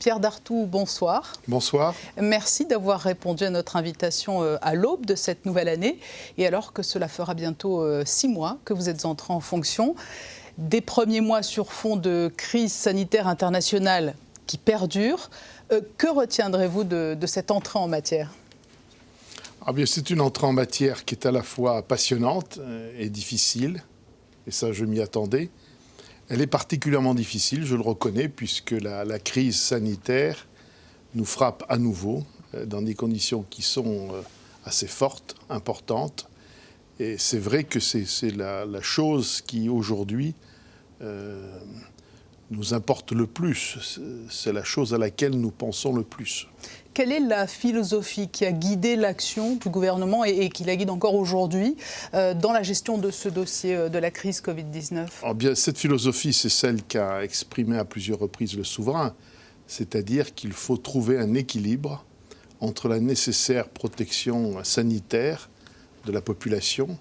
Pierre Dartout, bonsoir. Bonsoir. Merci d'avoir répondu à notre invitation à l'aube de cette nouvelle année. Et alors que cela fera bientôt 6 mois que vous êtes entré en fonction, des premiers mois sur fond de crise sanitaire internationale qui perdure, que retiendrez-vous de cette entrée en matière ? C'est une entrée en matière qui est à la fois passionnante et difficile, et ça je m'y attendais. Elle est particulièrement difficile, je le reconnais, puisque la crise sanitaire nous frappe à nouveau dans des conditions qui sont assez fortes, importantes. Et c'est vrai que c'est la chose qui aujourd'hui nous importe le plus, c'est la chose à laquelle nous pensons le plus. Quelle est la philosophie qui a guidé l'action du gouvernement et qui la guide encore aujourd'hui dans la gestion de ce dossier de la crise Covid-19 ? Cette philosophie, c'est celle qu'a exprimée à plusieurs reprises le souverain, c'est-à-dire qu'il faut trouver un équilibre entre la nécessaire protection sanitaire de la population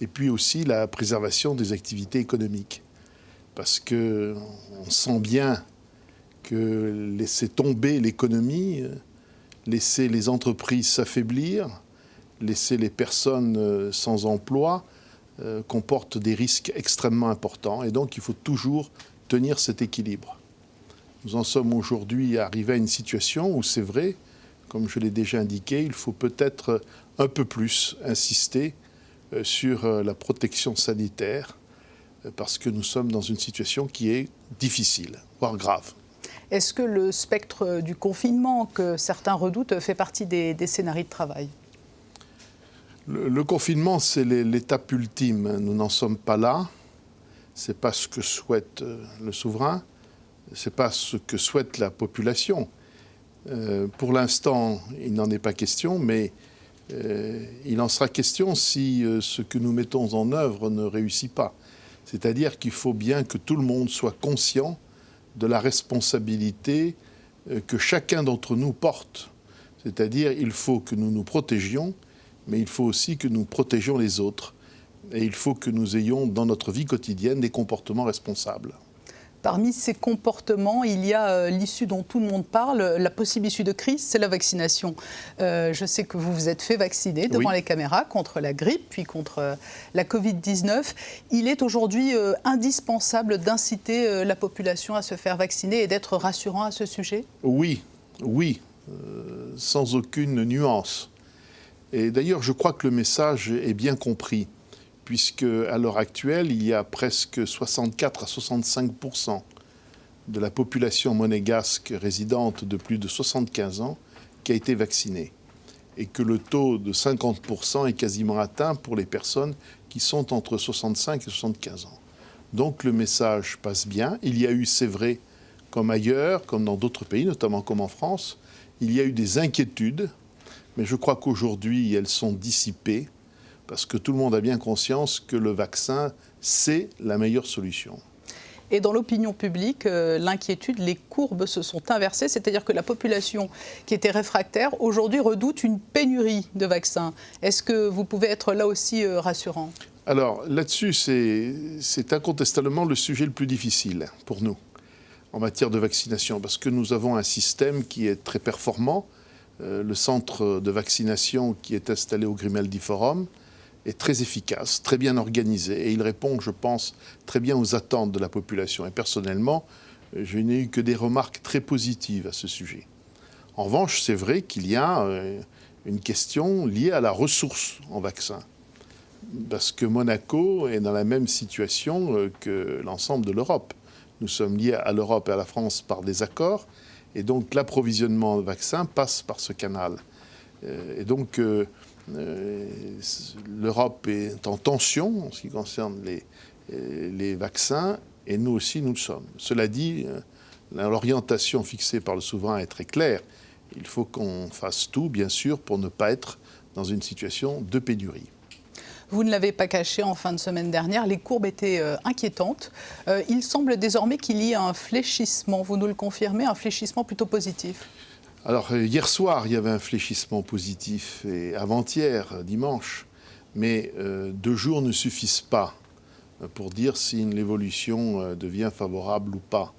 et puis aussi la préservation des activités économiques. Parce qu'on sent bien que laisser tomber l'économie, laisser les entreprises s'affaiblir, laisser les personnes sans emploi comporte des risques extrêmement importants. Et donc, il faut toujours tenir cet équilibre. Nous en sommes aujourd'hui arrivés à une situation où c'est vrai, comme je l'ai déjà indiqué, il faut peut-être un peu plus insister sur la protection sanitaire parce que nous sommes dans une situation qui est difficile, voire grave. Est-ce que le spectre du confinement que certains redoutent fait partie des scénarios de travail ? Le confinement, c'est l'étape ultime. Nous n'en sommes pas là. Ce n'est pas ce que souhaite le souverain. Ce n'est pas ce que souhaite la population. Pour l'instant, il n'en est pas question, mais il en sera question si ce que nous mettons en œuvre ne réussit pas. C'est-à-dire qu'il faut bien que tout le monde soit conscient de la responsabilité que chacun d'entre nous porte. C'est-à-dire qu'il faut que nous nous protégions, mais il faut aussi que nous protégions les autres. Et il faut que nous ayons dans notre vie quotidienne des comportements responsables. Parmi ces comportements, il y a l'issue dont tout le monde parle, la possible issue de crise, c'est la vaccination. Je sais que vous vous êtes fait vacciner devant les caméras contre la grippe, puis contre la Covid-19. Il est aujourd'hui indispensable d'inciter la population à se faire vacciner et d'être rassurant à ce sujet ? Oui, sans aucune nuance. Et d'ailleurs, je crois que le message est bien compris, puisque à l'heure actuelle, il y a presque 64 à 65% de la population monégasque résidente de plus de 75 ans qui a été vaccinée, et que le taux de 50% est quasiment atteint pour les personnes qui sont entre 65 et 75 ans. Donc le message passe bien. Il y a eu, c'est vrai, comme ailleurs, comme dans d'autres pays, notamment comme en France, il y a eu des inquiétudes, mais je crois qu'aujourd'hui, elles sont dissipées, parce que tout le monde a bien conscience que le vaccin, c'est la meilleure solution. Et dans l'opinion publique, l'inquiétude, les courbes se sont inversées, c'est-à-dire que la population qui était réfractaire, aujourd'hui redoute une pénurie de vaccins. Est-ce que vous pouvez être là aussi rassurant ? Alors là-dessus, c'est incontestablement le sujet le plus difficile pour nous en matière de vaccination, parce que nous avons un système qui est très performant. Le centre de vaccination qui est installé au Grimaldi Forum est très efficace, très bien organisé, et il répond, je pense, très bien aux attentes de la population. Et personnellement, je n'ai eu que des remarques très positives à ce sujet. En revanche, c'est vrai qu'il y a une question liée à la ressource en vaccins, parce que Monaco est dans la même situation que l'ensemble de l'Europe. Nous sommes liés à l'Europe et à la France par des accords, et donc l'approvisionnement en vaccins passe par ce canal. Et donc l'Europe est en tension en ce qui concerne les vaccins, et nous aussi nous le sommes. Cela dit, l'orientation fixée par le souverain est très claire. Il faut qu'on fasse tout, bien sûr, pour ne pas être dans une situation de pénurie. Vous ne l'avez pas caché en fin de semaine dernière, les courbes étaient inquiétantes. Il semble désormais qu'il y ait un fléchissement, vous nous le confirmez, un fléchissement plutôt positif. Alors hier soir, il y avait un fléchissement positif, et avant-hier, dimanche, mais 2 jours ne suffisent pas pour dire si l'évolution devient favorable ou pas.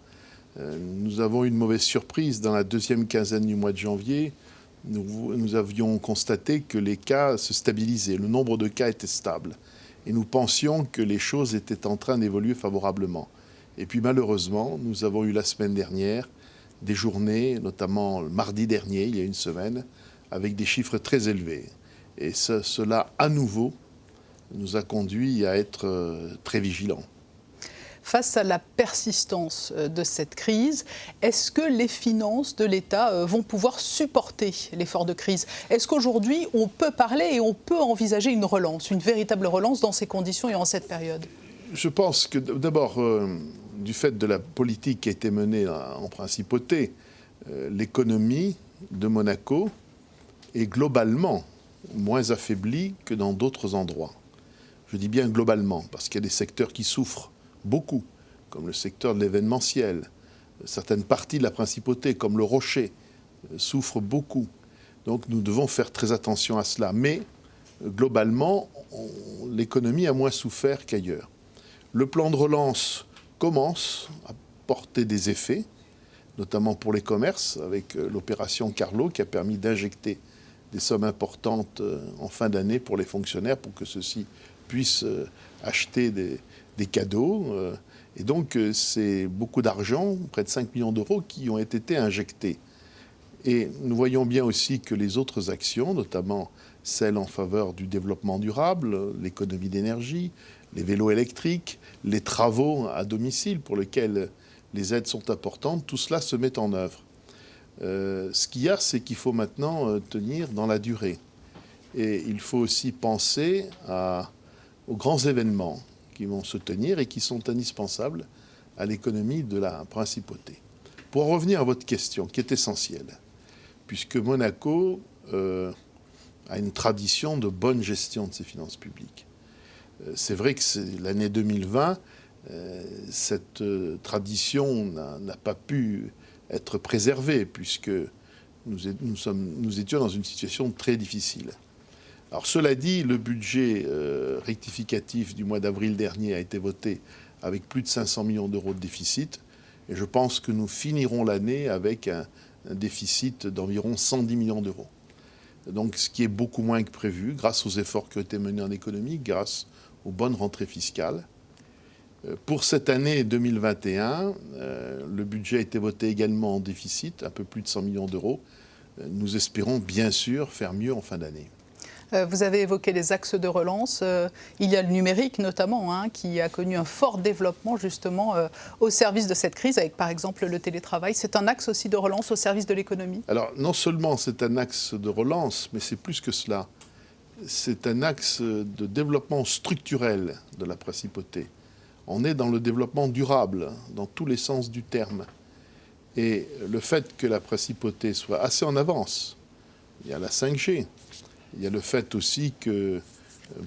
Nous avons eu une mauvaise surprise dans la deuxième quinzaine du mois de janvier. Nous avions constaté que les cas se stabilisaient, le nombre de cas était stable. Et nous pensions que les choses étaient en train d'évoluer favorablement. Et puis malheureusement, nous avons eu la semaine dernière des journées, notamment le mardi dernier, il y a une semaine, avec des chiffres très élevés. Et cela, à nouveau, nous a conduit à être très vigilants. Face à la persistance de cette crise, est-ce que les finances de l'État vont pouvoir supporter l'effort de crise? Est-ce qu'aujourd'hui, on peut parler et on peut envisager une relance, une véritable relance dans ces conditions et en cette période? Je pense que d'abord, du fait de la politique qui a été menée en principauté, l'économie de Monaco est globalement moins affaiblie que dans d'autres endroits. Je dis bien globalement, parce qu'il y a des secteurs qui souffrent beaucoup, comme le secteur de l'événementiel. Certaines parties de la principauté, comme le Rocher, souffrent beaucoup. Donc nous devons faire très attention à cela. Mais globalement, l'économie a moins souffert qu'ailleurs. Le plan de relance commence à porter des effets, notamment pour les commerces, avec l'opération Carlo qui a permis d'injecter des sommes importantes en fin d'année pour les fonctionnaires, pour que ceux-ci puissent acheter des cadeaux. Et donc, c'est beaucoup d'argent, près de 5 millions d'euros, qui ont été injectés. Et nous voyons bien aussi que les autres actions, notamment celles en faveur du développement durable, l'économie d'énergie, les vélos électriques, les travaux à domicile pour lesquels les aides sont importantes, tout cela se met en œuvre. Ce qu'il y a, c'est qu'il faut maintenant tenir dans la durée. Et il faut aussi penser aux grands événements qui vont se tenir et qui sont indispensables à l'économie de la principauté. Pour en revenir à votre question, qui est essentielle, puisque Monaco a une tradition de bonne gestion de ses finances publiques. C'est vrai que l'année 2020, cette tradition n'a pas pu être préservée, puisque nous étions dans une situation très difficile. Alors cela dit, le budget rectificatif du mois d'avril dernier a été voté avec plus de 500 millions d'euros de déficit, et je pense que nous finirons l'année avec un déficit d'environ 110 millions d'euros. Donc ce qui est beaucoup moins que prévu, grâce aux efforts qui ont été menés en économie, grâce aux bonnes rentrées fiscales. Pour cette année 2021, le budget a été voté également en déficit, un peu plus de 100 millions d'euros. Nous espérons bien sûr faire mieux en fin d'année. Vous avez évoqué les axes de relance. Il y a le numérique notamment, qui a connu un fort développement justement au service de cette crise, avec par exemple le télétravail. C'est un axe aussi de relance au service de l'économie? Alors non seulement c'est un axe de relance, mais c'est plus que cela. C'est un axe de développement structurel de la principauté. On est dans le développement durable, dans tous les sens du terme. Et le fait que la principauté soit assez en avance, il y a la 5G, il y a le fait aussi que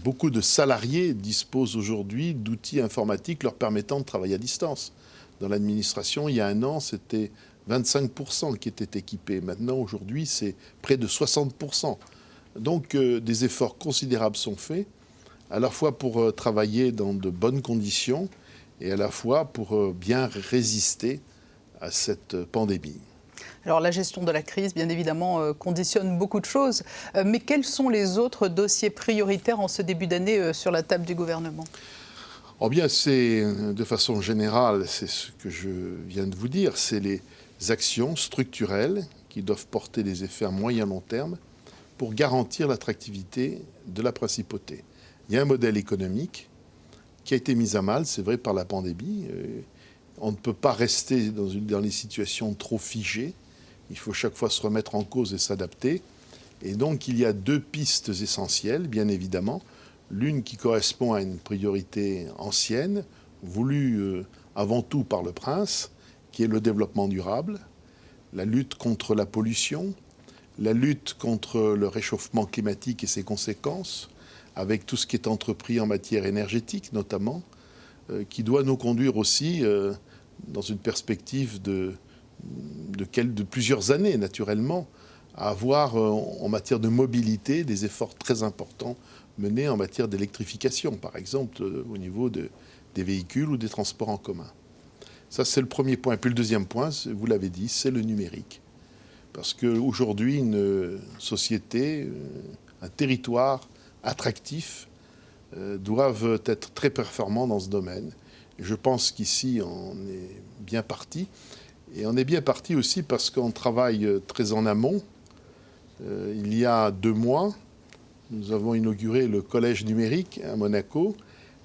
beaucoup de salariés disposent aujourd'hui d'outils informatiques leur permettant de travailler à distance. Dans l'administration, il y a un an, c'était 25% qui étaient équipés. Maintenant, aujourd'hui, c'est près de 60%. Donc, des efforts considérables sont faits, à la fois pour travailler dans de bonnes conditions et à la fois pour bien résister à cette pandémie. Alors la gestion de la crise, bien évidemment, conditionne beaucoup de choses. Mais quels sont les autres dossiers prioritaires en ce début d'année sur la table du gouvernement? Oh bien, c'est, de façon générale, c'est ce que je viens de vous dire, c'est les actions structurelles qui doivent porter des effets à moyen long terme pour garantir l'attractivité de la principauté. Il y a un modèle économique qui a été mis à mal, c'est vrai, par la pandémie. On ne peut pas rester dans les situations trop figées. Il faut chaque fois se remettre en cause et s'adapter. Et donc, il y a deux pistes essentielles, bien évidemment. L'une qui correspond à une priorité ancienne, voulue avant tout par le prince, qui est le développement durable, la lutte contre la pollution, la lutte contre le réchauffement climatique et ses conséquences, avec tout ce qui est entrepris en matière énergétique notamment, qui doit nous conduire aussi dans une perspective de plusieurs années, naturellement, à avoir en matière de mobilité des efforts très importants menés en matière d'électrification, par exemple au niveau des véhicules ou des transports en commun. Ça, c'est le premier point. Et puis le deuxième point, vous l'avez dit, c'est le numérique. Parce qu'aujourd'hui, une société, un territoire attractif doivent être très performants dans ce domaine. Et je pense qu'ici, on est bien parti. Et on est bien parti aussi parce qu'on travaille très en amont. Il y a 2 mois, nous avons inauguré le collège numérique à Monaco.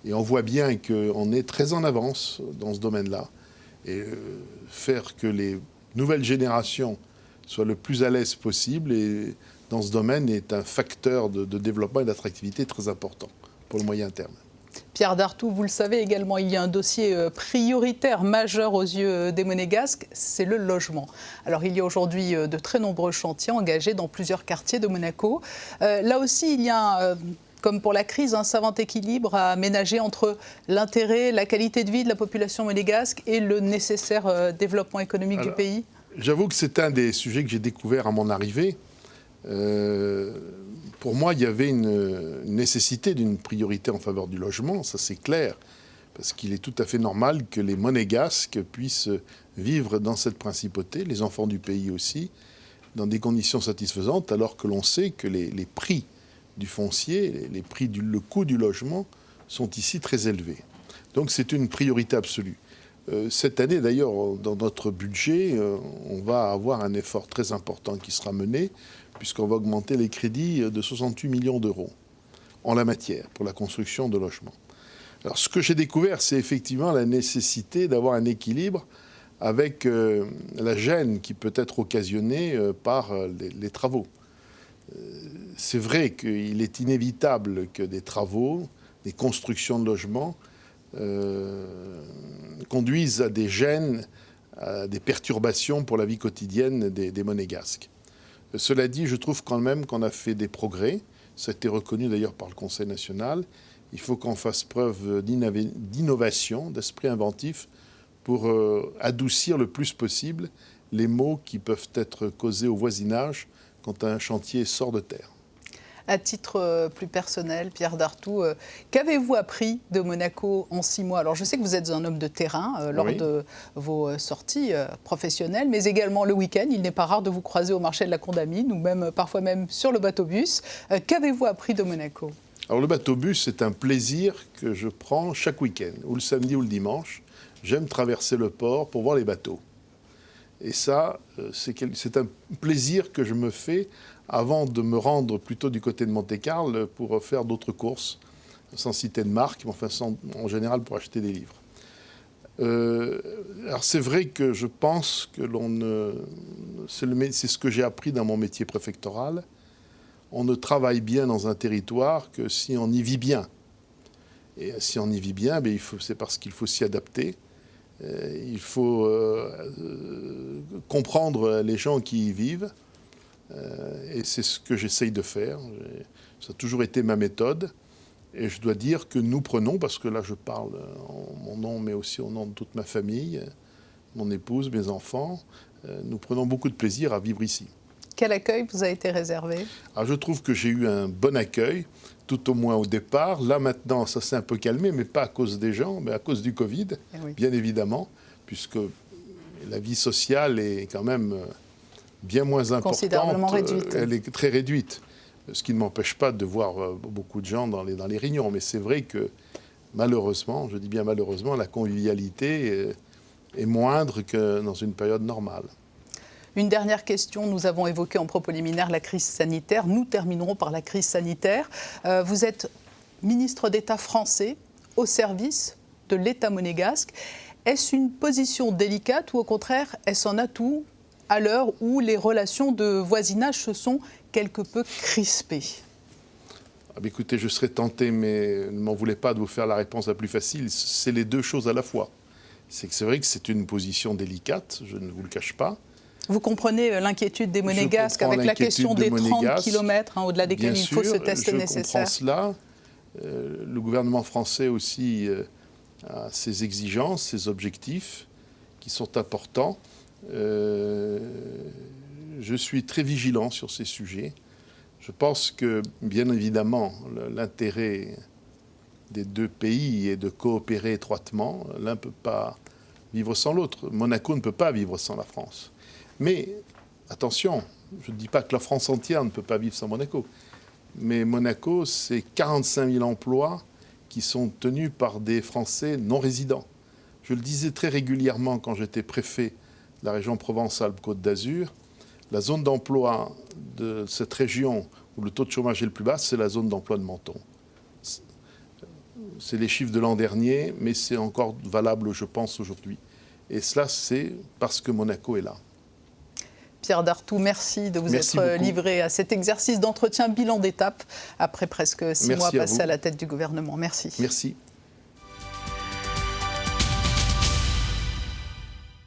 Et on voit bien qu'on est très en avance dans ce domaine-là. Et faire que les nouvelles générations soient le plus à l'aise possible et dans ce domaine est un facteur de développement et d'attractivité très important pour le moyen terme. Pierre Dartout, vous le savez également, il y a un dossier prioritaire majeur aux yeux des Monégasques, c'est le logement. Alors il y a aujourd'hui de très nombreux chantiers engagés dans plusieurs quartiers de Monaco. Là aussi, il y a comme pour la crise, un savant équilibre à ménager entre l'intérêt, la qualité de vie de la population monégasque et le nécessaire développement économique du pays. J'avoue que c'est un des sujets que j'ai découvert à mon arrivée. Pour moi, il y avait une nécessité d'une priorité en faveur du logement, ça c'est clair, parce qu'il est tout à fait normal que les Monégasques puissent vivre dans cette principauté, les enfants du pays aussi, dans des conditions satisfaisantes, alors que l'on sait que les prix du foncier, les prix le coût du logement sont ici très élevés. Donc c'est une priorité absolue. Cette année d'ailleurs, dans notre budget, on va avoir un effort très important qui sera mené, puisqu'on va augmenter les crédits de 68 millions d'euros en la matière, pour la construction de logements. Alors ce que j'ai découvert, c'est effectivement la nécessité d'avoir un équilibre avec la gêne qui peut être occasionnée par les travaux. C'est vrai qu'il est inévitable que des travaux, des constructions de logements conduisent à des gênes, à des perturbations pour la vie quotidienne des Monégasques. Cela dit, je trouve quand même qu'on a fait des progrès. Ça a été reconnu d'ailleurs par le Conseil national. Il faut qu'on fasse preuve d'innovation, d'esprit inventif pour adoucir le plus possible les maux qui peuvent être causés au voisinage quand un chantier sort de terre. À titre plus personnel, Pierre Dartout, qu'avez-vous appris de Monaco en 6 mois? Alors je sais que vous êtes un homme de terrain lors de vos sorties professionnelles, mais également le week-end. Il n'est pas rare de vous croiser au marché de la Condamine ou même parfois même sur le bateau-bus. Qu'avez-vous appris de Monaco? Alors le bateau-bus, c'est un plaisir que je prends chaque week-end, ou le samedi ou le dimanche. J'aime traverser le port pour voir les bateaux. Et ça, c'est un plaisir que je me fais avant de me rendre plutôt du côté de Monte-Carlo pour faire d'autres courses, sans citer de marque, mais enfin en général pour acheter des livres. Alors c'est vrai que je pense que c'est ce que j'ai appris dans mon métier préfectoral. On ne travaille bien dans un territoire que si on y vit bien. Et si on y vit bien, c'est parce qu'il faut s'y adapter. Il faut comprendre les gens qui y vivent. Et c'est ce que j'essaye de faire. Ça a toujours été ma méthode. Et je dois dire que nous prenons, parce que là je parle en mon nom, mais aussi au nom de toute ma famille, mon épouse, mes enfants, nous prenons beaucoup de plaisir à vivre ici. Quel accueil vous a été réservé? Alors, je trouve que j'ai eu un bon accueil, tout au moins au départ. Là maintenant, ça s'est un peu calmé, mais pas à cause des gens, mais à cause du Covid, bien évidemment, puisque la vie sociale est quand même bien moins importante. Considérablement réduite. Elle est très réduite, ce qui ne m'empêche pas de voir beaucoup de gens dans les réunions. Mais c'est vrai que malheureusement, je dis bien malheureusement, la convivialité est moindre que dans une période normale. Une dernière question, nous avons évoqué en propos liminaire la crise sanitaire. Nous terminerons par la crise sanitaire. Vous êtes ministre d'État français au service de l'État monégasque. Est-ce une position délicate ou au contraire, est-ce un atout à l'heure où les relations de voisinage se sont quelque peu crispées? Écoutez, je serais tenté, mais ne m'en voulez pas de vous faire la réponse la plus facile. C'est les deux choses à la fois. C'est vrai que c'est une position délicate, je ne vous le cache pas. Vous comprenez l'inquiétude des Monégasques avec la question des 30 km au-delà desquels il faut ce test nécessaire? Je comprends cela. Le gouvernement français aussi a ses exigences, ses objectifs qui sont importants. Je suis très vigilant sur ces sujets. Je pense que, bien évidemment, l'intérêt des deux pays est de coopérer étroitement. L'un ne peut pas vivre sans l'autre. Monaco ne peut pas vivre sans la France. Mais, attention, je ne dis pas que la France entière ne peut pas vivre sans Monaco. Mais Monaco, c'est 45 000 emplois qui sont tenus par des Français non résidents. Je le disais très régulièrement quand j'étais préfet de la région Provence-Alpes-Côte d'Azur, la zone d'emploi de cette région où le taux de chômage est le plus bas, c'est la zone d'emploi de Menton. C'est les chiffres de l'an dernier, mais c'est encore valable, je pense, aujourd'hui. Et cela, c'est parce que Monaco est là. Pierre Dartout, merci de vous être livré à cet exercice d'entretien bilan d'étape après presque 6 mois passés à la tête du gouvernement. Merci. Merci.